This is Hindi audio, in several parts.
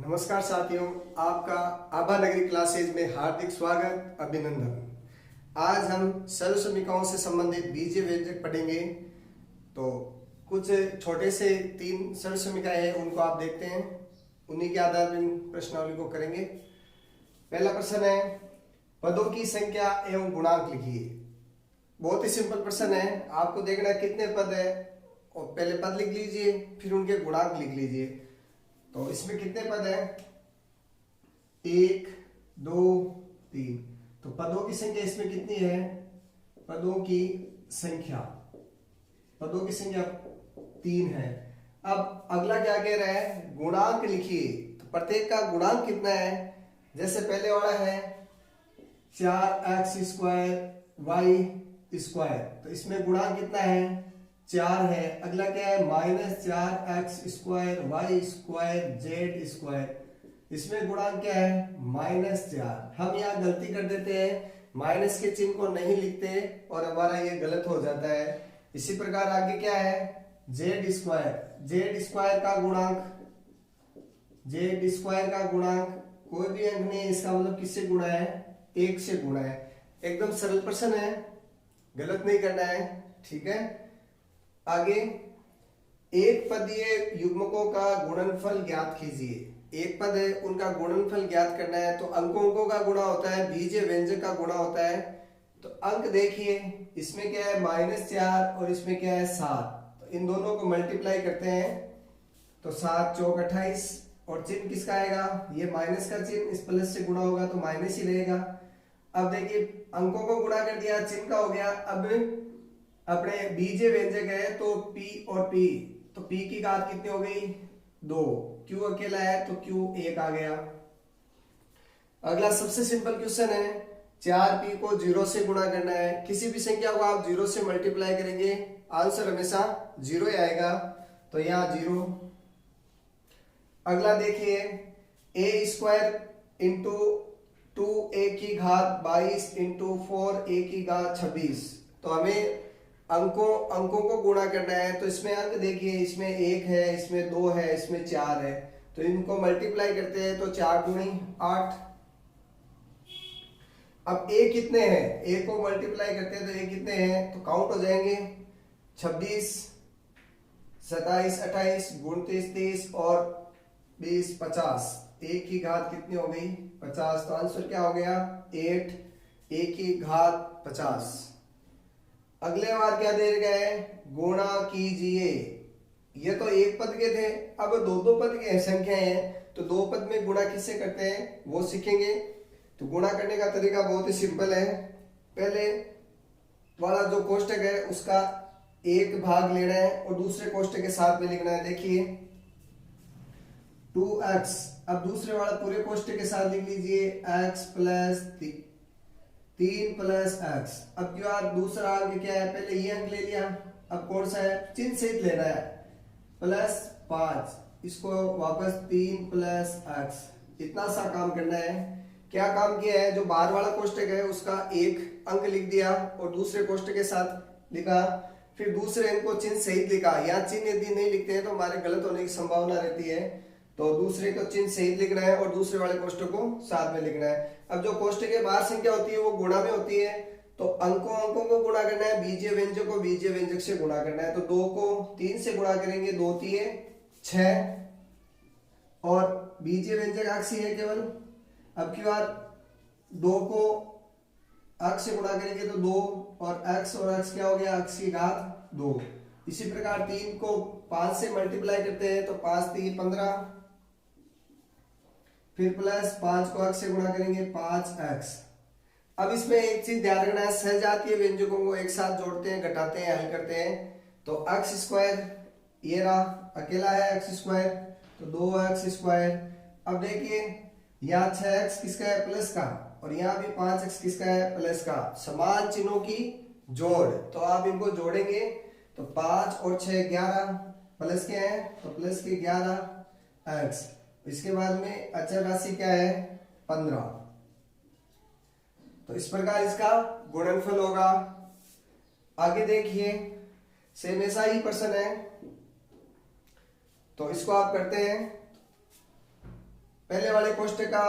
नमस्कार साथियों, आपका आभा नगरी क्लासेज में हार्दिक स्वागत, अभिनंदन। आज हम सरल समीकरणों से संबंधित बीजीय व्यंजक पढ़ेंगे। तो कुछ छोटे से 3 सरल समीकरण हैं, उनको आप देखते हैं, उन्हीं के आधार पर इन प्रश्नावली को करेंगे। पहला प्रश्न है, पदों की संख्या एवं गुणांक लिखिए। बहुत ही सिंपल प्रश्न है, आपको देखना है कितने पद है और पहले पद लिख लीजिए, फिर उनके गुणांक लिख लीजिए। तो इसमें कितने पद हैं? 1, 2, 3। तो पदों की संख्या इसमें कितनी है? पदों की संख्या 3 है। अब अगला क्या कह रहा है? गुणांक लिखिए। तो प्रत्येक का गुणांक कितना है? जैसे पहले वाला है 4x² y², तो इसमें गुणांक कितना है? 4 है। अगला क्या है? -4x² y² z², इसमें गुणांक क्या है? -4। हम यहाँ गलती कर देते हैं, माइनस के चिन्ह को नहीं लिखते और हमारा ये गलत हो जाता है। इसी प्रकार आगे क्या है? z² का गुणांक कोई भी अंक नहीं है, इसका मतलब किससे गुणा है? 1 से गुणा है। एकदम सरल प्रश्न है, गलत नहीं करना है, ठीक है। आगे, एक पदीय युग्मकों का गुणनफल ज्ञात कीजिए। एक पद है, उनका गुणनफल ज्ञात करना है। तो अंकों का गुणा होता है, बीजीय व्यंजक का गुणा होता है। तो अंक देखिए, इसमें क्या है? -4 और इसमें क्या है? 7। तो इन दोनों को मल्टीप्लाई करते हैं तो 7 चौक 28, और चिन्ह किसका आएगा? ये माइनस का चिन्ह, इस प्लस से गुणा होगा तो माइनस ही रहेगा। अब देखिए, अंकों को गुणा कर दिया, चिन्ह का हो गया। अब अपने बीजीय व्यंजक है तो p और p, तो p की घात कितनी हो गई? 2। q अकेला है तो q 1 आ गया। अगला सबसे सिंपल क्वेश्चन है, 4p को 0 से गुणा करना है। किसी भी संख्या को आप 0 से मल्टीप्लाई करेंगे, आंसर हमेशा 0 ही आएगा, तो यहाँ 0। अगला देखिए, a² इंटू 2a की घात 22 इंटू 4a की घात 26। तो हमें अंकों को गुणा करना है। तो इसमें अंक देखिए, इसमें 1 है, इसमें 2 है, इसमें 4 है। तो इनको मल्टीप्लाई करते हैं तो 4 दूनी 8। अब a कितने हैं? a को मल्टीप्लाई करते हैं तो a कितने हैं? तो काउंट हो जाएंगे, 26, 27, 28, 29, 30 और 20, 50। a की घात कितनी हो गई? 50। तो आंसर क्या हो गया? 8, a की घात 50। अगले बार क्या दे गए? गुणा कीजिए। ये तो एक पद के थे, अब दो पद की संख्या है, तो 2 पद में गुणा किससे करते हैं वो सीखेंगे। तो गुणा करने का तरीका बहुत ही सिंपल है। पहले वाला जो कोष्टक है उसका एक भाग लेना है और दूसरे कोष्टक के साथ में लिखना है। देखिए 2x, अब दूसरे वाला पूरे कोष्टक के साथ लिख लीजिए, x प्लस 3 प्लस x। अब क्यों यार, दूसरा अंक क्या है? पहले ये अंक ले लिया, अब कौन सा है? चिन्ह सहित लेना है, +5। इसको वापस 3 प्लस x, इतना सा काम करना है। क्या काम किया है? जो बाहर वाला कोष्टक है उसका एक अंक लिख दिया और दूसरे कोष्टक के साथ लिखा, फिर दूसरे अंक को चिन्ह सहित लिखा। यहाँ चिन्ह यदि नहीं लिखते हैं तो हमारे गलत होने की संभावना रहती है, तो दूसरे को चिन्ह सहित लिखना है और दूसरे वाले कोष्टक को साथ में लिखना है। अब जो कोष्टक के बाहर संख्या होती है वो गुणा में होती है, तो अंकों को गुणा करना है, बीजीय व्यंजक को बीजीय व्यंजक से गुणा करना है। तो 2 को 3 से गुणा करेंगे, 2 3 6, और बीजीय व्यंजक अक्ष है केवल। अब की बार 2 को अक्ष से गुणा करेंगे तो 2, और x और x क्या हो गया? x की घात 2। इसी प्रकार 3 को 5 से मल्टीप्लाई करते हैं तो 5 3 15, फिर प्लस 5 को x से गुणा करेंगे 5x। अब इसमें एक चीज ध्यान रखना है, सहजातीय व्यंजकों को एक साथ जोड़ते हैं, घटाते हैं, हल करते हैं। तो x², ये रहा अकेला है x², तो 2x²। अब देखिए यहाँ 6x किसका है? प्लस का, और यहाँ भी 5x किसका है? प्लस का। समान चिन्हों की जोड़, तो आप इनको जोड़ेंगे तो 5 और 6 11, प्लस के हैं तो प्लस के 11x। इसके बाद में अचर राशि क्या है? 15। तो इस प्रकार इसका गुणनफल होगा। आगे देखिए, सेम ऐसा ही प्रश्न है, तो इसको आप करते हैं। पहले वाले कोष्टक का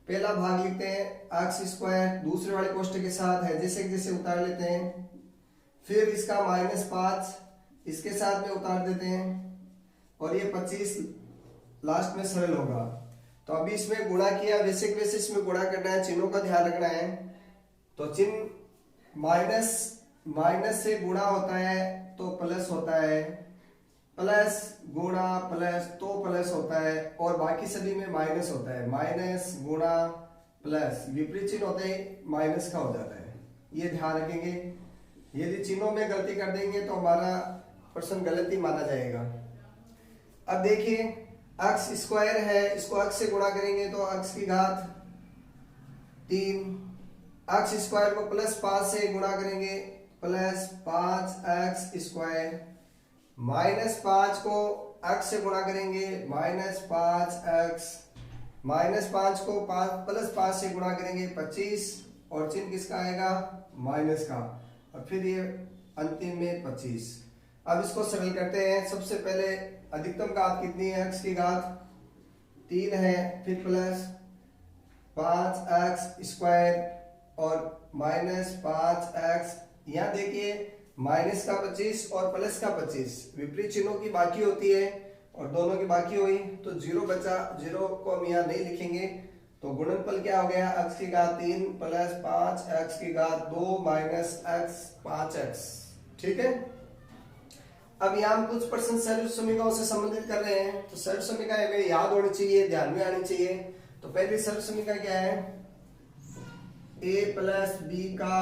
पहला भाग लिखते हैं एक्स स्क्वायर, दूसरे वाले कोष्टक के साथ है जैसे जैसे उतार लेते हैं, फिर इसका -5 इसके साथ में उतार देते हैं और ये 25 लास्ट में सरल होगा। तो अभी इसमें गुणा किया, वैसे वैसे इसमें गुणा करना है, चिन्हों का ध्यान रखना है। तो चिन्ह माइनस से गुणा होता है तो प्लस होता है, प्लस गुणा प्लस तो प्लस होता है, और बाकी सभी में माइनस होता है। माइनस गुणा प्लस विपरीत चिन्ह होते हैं माइनस का हो जाता है, ये ध्यान रखेंगे। यदि चिन्हों में गलती कर देंगे तो हमारा प्रश्न गलत ही माना जाएगा। अब देखिए एक्स स्क्वायर है, इसको एक्स से गुणा करेंगे तो एक्स की घात 3, एक्स स्क्वायर को +5 से गुणा करेंगे +5x स्क्वायर, -5 को x से गुणा करेंगे -5x, -5 को +5 से गुणा करेंगे 25, और चिन्ह किसका आएगा माइनस का, और फिर ये अंतिम में 25। अब इसको सरल करते हैं। सबसे पहले अधिकतम घात कितनी है, x की घात 3 है, फिर +5x स्क्वायर और -5x, यहाँ देखिए माइनस का 25 और प्लस का 25 विपरीत चिन्हों की बाकी होती है और दोनों की बाकी हुई तो 0 बचा, 0 को हम यहाँ नहीं लिखेंगे। तो गुणनफल क्या हो गया, x की घात 3 प्लस 5x की घात 2 माइनस x 5x। ठीक है, अब यहाँ हम कुछ प्रश्न सरल समीकरणों से संबंधित कर रहे हैं, तो सरल समीकरण हमें याद होनी चाहिए, ध्यान में आनी चाहिए। तो पहली सरल समीकरण क्या है, a प्लस बी का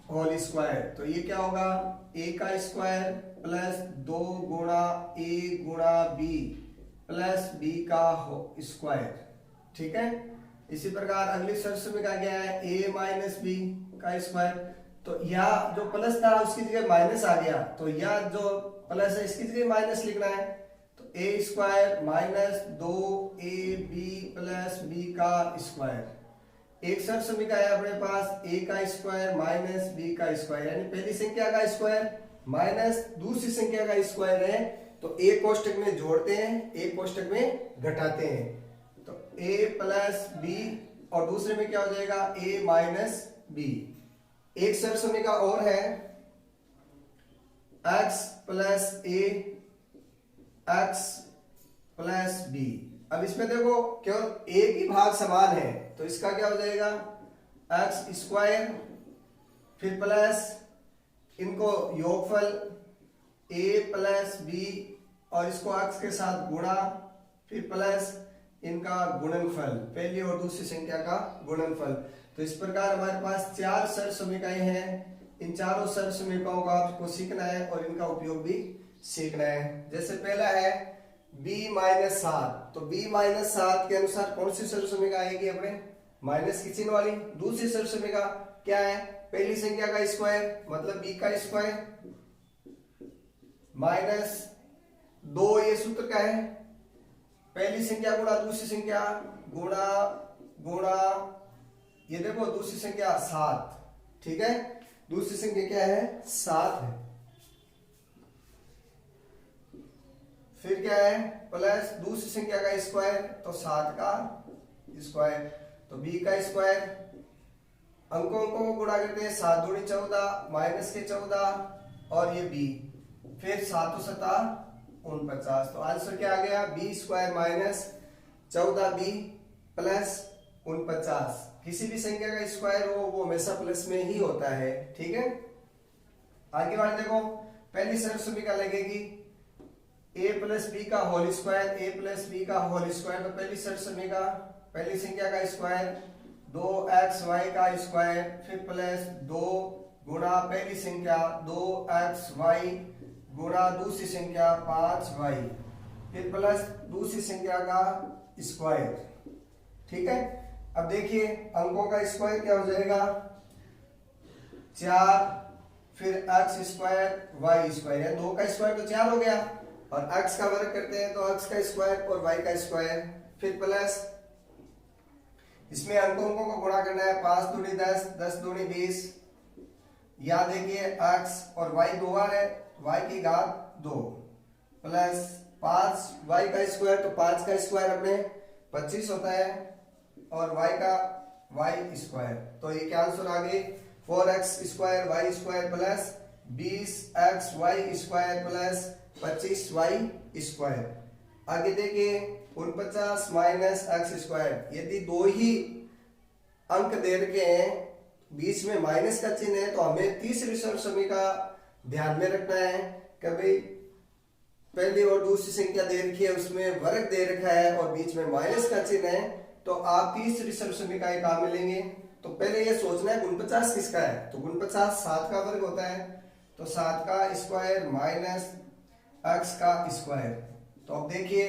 होल स्क्वायर, तो ये क्या होगा a का स्क्वायर प्लस 2 गुणा a गुणा b प्लस b का स्क्वायर। ठीक है, इसी प्रकार अगली सरल समीकरण क्या है, a माइनस बी का स्क्वायर, तो यह जो प्लस था उसकी जगह माइनस आ गया, तो यह जो प्लस है इसकी जगह माइनस लिखना है। तो a square minus 2ab plus b का स्क्वायर। एक सरल समीकरण है अपने पास a का स्क्वायर माइनस b का स्क्वायर, यानी पहली संख्या का स्क्वायर माइनस दूसरी संख्या का स्क्वायर है, तो a कोष्टक में जोड़ते हैं, a कोष्टक में घटाते हैं, तो a प्लस b और दूसरे में क्या हो जाएगा a माइनस b। एक सरल समीकरण और है x plus a x plus b। अब इसमें देखो केवल एक ही भाग समान है, तो इसका क्या हो जाएगा x स्क्वायर, फिर प्लस इनको योगफल a प्लस b और इसको x के साथ गुणा, फिर प्लस इनका गुणनफल, पहली और दूसरी संख्या का गुणनफल। तो इस प्रकार हमारे पास 4 सरल समीकरण हैं। इन चारों सरल समीकरणों को आपको सीखना है और इनका उपयोग भी सीखना है। जैसे पहला है b माइनस 7, तो b माइनस 7 के अनुसार कौन सी सरल समीकरण आएगी अपने, माइनस की चिन्ह वाली। दूसरी सरल समीकरण क्या है, पहली संख्या का स्क्वायर मतलब b का स्क्वायर माइनस 2, ये सूत्र का है, पहली संख्या गुणा दूसरी संख्या गुणा गुणा, ये देखो दूसरी संख्या 7। ठीक है, दूसरी संख्या क्या है 7 है, फिर क्या है प्लस दूसरी संख्या का स्क्वायर, तो 7 का स्क्वायर, तो b का स्क्वायर, अंकों को गुणा करते हैं 7 दूनी 14 माइनस के 14 और ये b, फिर 7 7 49, तो आंसर क्या आ गया b square minus 14b plus 49। किसी भी संख्या का स्क्वायर हो वो हमेशा प्लस में ही होता है। ठीक है, आगे बढ़ देखो, पहली सरल समीकरण लगेगी a प्लस बी का whole square, a plus B का होल स्क्वायर, तो पहली सरल समीकरण पहली संख्या का स्क्वायर 2xy का स्क्वायर, फिर प्लस 2 गुणा पहली संख्या 2xy गुणा दूसरी संख्या 5y, फिर प्लस दूसरी संख्या का स्क्वायर। ठीक है, अब देखिए अंकों का स्क्वायर क्या हो जाएगा 4, फिर x स्क्वायर y स्क्वायर, 2 का स्क्वायर तो 4 हो गया, और x का वर्ग करते हैं तो x का स्क्वायर और y का स्क्वायर, फिर प्लस इसमें अंकों को गुणा करना है 5 दूनी 10, 10 दूनी 20, यहाँ देखिए x और y 2 बार है, y की घात 2 प्लस 5 y का स्क्वायर, तो 5 का स्क्वायर अपने 25 होता है और y का y स्क्वायर, तो ये क्या आंसर आ गई 4x square y square plus 20x y square plus 25y square. आगे देखिए 49 माइनस एक्स स्क्वायर, यदि दो ही अंक दे रखे हैं बीच में माइनस का चिन्ह है तो हमें तीसरी सरसमी का ध्यान में रखना है कि भाई पहली और दूसरी संख्या दे रखी है उसमें वर्ग दे रखा है और बीच में माइनस का चिन्ह है, तो आप तीसरी सरसमी का काम में लेंगे। तो पहले ये सोचना है 49 किसका है, तो 49 7 का वर्ग होता है, तो 7 का स्क्वायर माइनस x का स्क्वायर। तो अब देखिए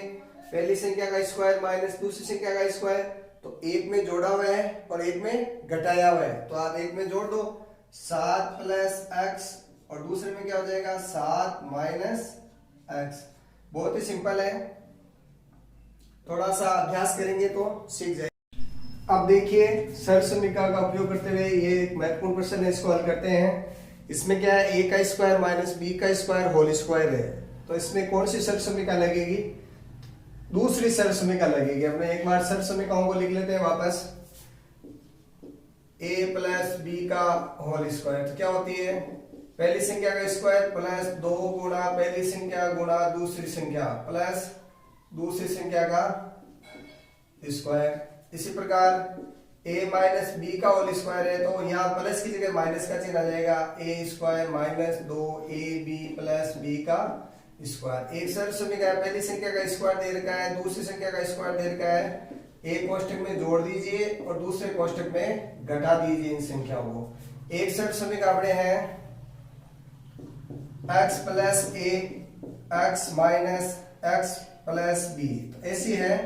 पहली संख्या का स्क्वायर माइनस दूसरी संख्या का स्क्वायर, तो एक में जोड़ा हुआ है और एक में घटाया हुआ है, तो आप एक में जोड़ दो 7 प्लस x और दूसरे में क्या हो जाएगा 7 माइनस x। बहुत ही सिंपल है, थोड़ा सा अभ्यास करेंगे तो सीख जाएंगे। अब देखिए सरसमीका का उपयोग करते हुए ये एक महत्वपूर्ण प्रश्न है, इसको हल करते हैं। इसमें क्या है a का स्क्वायर माइनस b का स्क्वायर होल स्क्वायर है, तो इसमें कौन सी सरसमीका लगेगी, दूसरी सरसमीका लगेगी। अब मैं एक बार सरसमीकाओं को लिख लेते हैं वापस, a प्लस b का होल स्क्वायर, तो क्या होती है पहली संख्या का स्क्वायर प्लस 2 गुणा पहली संख्या गुणा दूसरी संख्या प्लस दूसरी संख्या का स्क्वायर। इसी प्रकार a माइनस बी का होल स्क्वायर है, तो यहाँ प्लस की जगह माइनस का चिन्ह आ जाएगा, a square minus 2ab plus b का स्क्वायर। एक सरसमीका है, पहली संख्या का स्क्वायर दे रखा है, दूसरी संख्या का स्क्वायर दे रखा है, एक कोष्ठक में जोड़ दीजिए और दूसरे कोष्ठक में घटा दीजिए इन संख्याओं को। एक सरसमीका अपने हैं x plus a x minus x plus b, तो ऐसी है।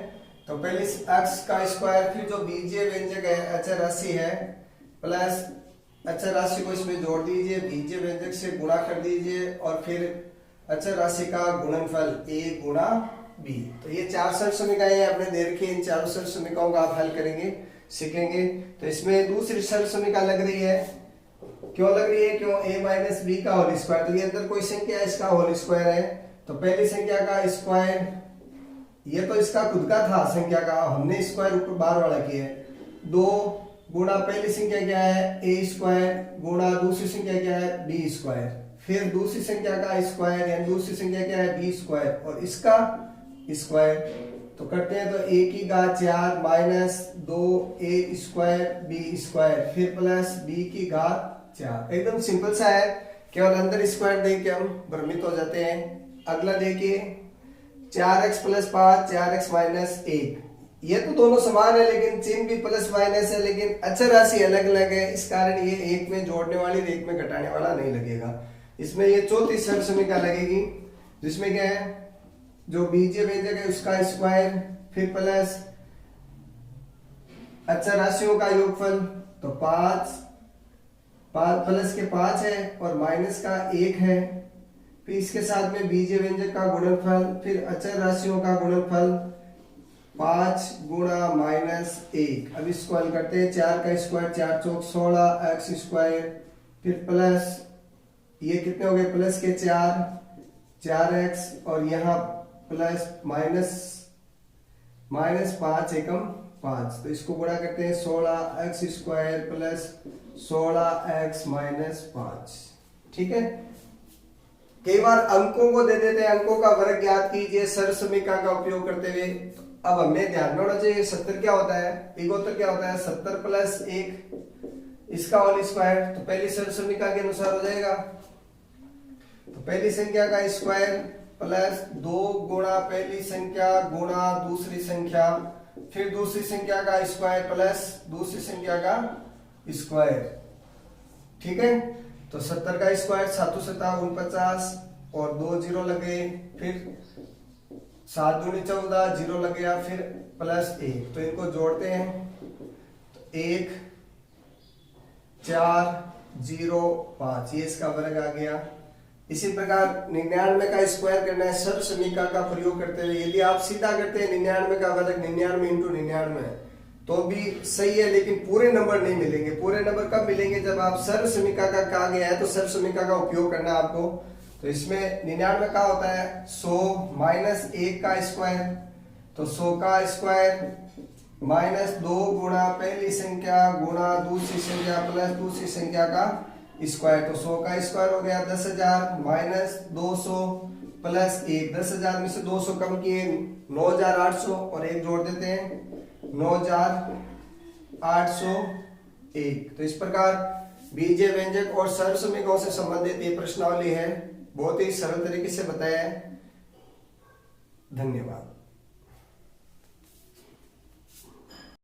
तो पहले x का स्क्वायर, फिर जो बीजीय व्यंजक है अचर राशि है प्लस अचर राशि को इसमें जोड़ दीजिए, बीजीय व्यंजक से गुणा कर दीजिए और फिर अचर राशि का गुणनफल a गुणा b। तो ये चार सरसमीकाएं आपने दे रखी है, इन चारों सरसमीकाओं का आप हल करेंगे सीखेंगे। तो इसमें दूसरी सरसमीका लग रही है, क्यों लग रही है, क्यों a माइनस बी का होल स्क्वायर, तो ये अंदर कोई संख्या है इसका होल स्क्वायर है, तो पहली संख्या का स्क्वायर, ये तो इसका खुद का था संख्या का, हमने स्क्वायर ऊपर बाहर वाला किया है, 2 गुणा पहली संख्या क्या है a स्क्वायर गुणा दूसरी संख्या क्या है b स्क्वायर, फिर दूसरी संख्या का स्क्वायर यानी दूसरी संख्या क्या है b स्क्वायर और इसका स्क्वायर, तो करते हैं तो a की घात 4 minus 2a square b square फिर प्लस b की घात 4। एकदम सिंपल सा है, केवल अंदर स्क्वायर देख के हम भ्रमित हो जाते हैं। अगला देखिए 4x प्लस 5 4x माइनस 1, ये तो दोनों समान है लेकिन चिन्ह भी प्लस माइनस है, लेकिन अचर राशि अलग अलग है, इस कारण ये एक में जोड़ने वाली एक में घटाने वाला नहीं लगेगा। इसमें ये चौथी सरसमीका लगेगी, जिसमें क्या है जो बीजीय व्यंजक है उसका स्क्वायर फिर प्लस अचर राशियों का योगफल, तो 5 प्लस के 5 है और माइनस का 1 है, फिर इसके साथ में बीजीय व्यंजक का गुणनफल फिर अचर राशियों का गुणनफल 5 गुणा माइनस 1। अब इसको हल करते हैं, 4 का स्क्वायर 4 चौक 16 x स्क्वायर फिर प्लस ये कितने हो गए प्लस के 4x और यहाँ प्लस माइनस 5 एकम 5, तो इसको गुणा करते हैं 16x square plus 16x minus 5। ठीक है, कई बार अंकों को दे देते हैं, अंकों का वर्ग ज्ञात कीजिए सरसमीका का उपयोग करते हुए। अब हमें ध्यान में होना चाहिए 70 क्या होता है, इगोत्तर क्या होता है 70 प्लस 1 इसका होल स्क्वायर, तो पहली सरसमीका के अनुसार हो जाएगा। तो पहली संख्या का स्क्वायर प्लस 2 गुणा पहली संख्या गुणा दूसरी संख्या फिर दूसरी संख्या का स्क्वायर प्लस दूसरी संख्या का स्क्वायर। ठीक है, तो 70 का स्क्वायर 7 7 49 और 2 जीरो लगे, फिर 7 दूनी 14 जीरो लग गया, फिर प्लस 1, तो इनको जोड़ते हैं तो 1 4 0 5, ये इसका वर्ग आ गया। इसी प्रकार 99 का स्क्वायर करना है सरसमीका का प्रयोग करते हुए। यदि आप सीधा करते हैं 99 का वर्ग 99 इंटू 99 तो भी सही है, लेकिन पूरे नंबर नहीं मिलेंगे। पूरे नंबर कब मिलेंगे, जब आप सरसमीका का कहा गया है तो सरसमीका का उपयोग करना है आपको। तो इसमें 99 का होता है 100 माइनस 1 का स्क्वायर, तो तो 100 का स्क्वायर माइनस 2 गुणा पहली संख्या गुणा दूसरी संख्या प्लस दूसरी संख्या का स्क्वायर। तो 100 का स्क्वायर हो गया 10,000 माइनस 200 प्लस 1। 10,000 में से 200 कम किए 9,800 और एक जोड़ देते हैं 9,801। तो इस प्रकार बीजीय व्यंजक और सर्वसमीकों से संबंधित ये प्रश्नावली है, बहुत ही सरल तरीके से बताया है। धन्यवाद।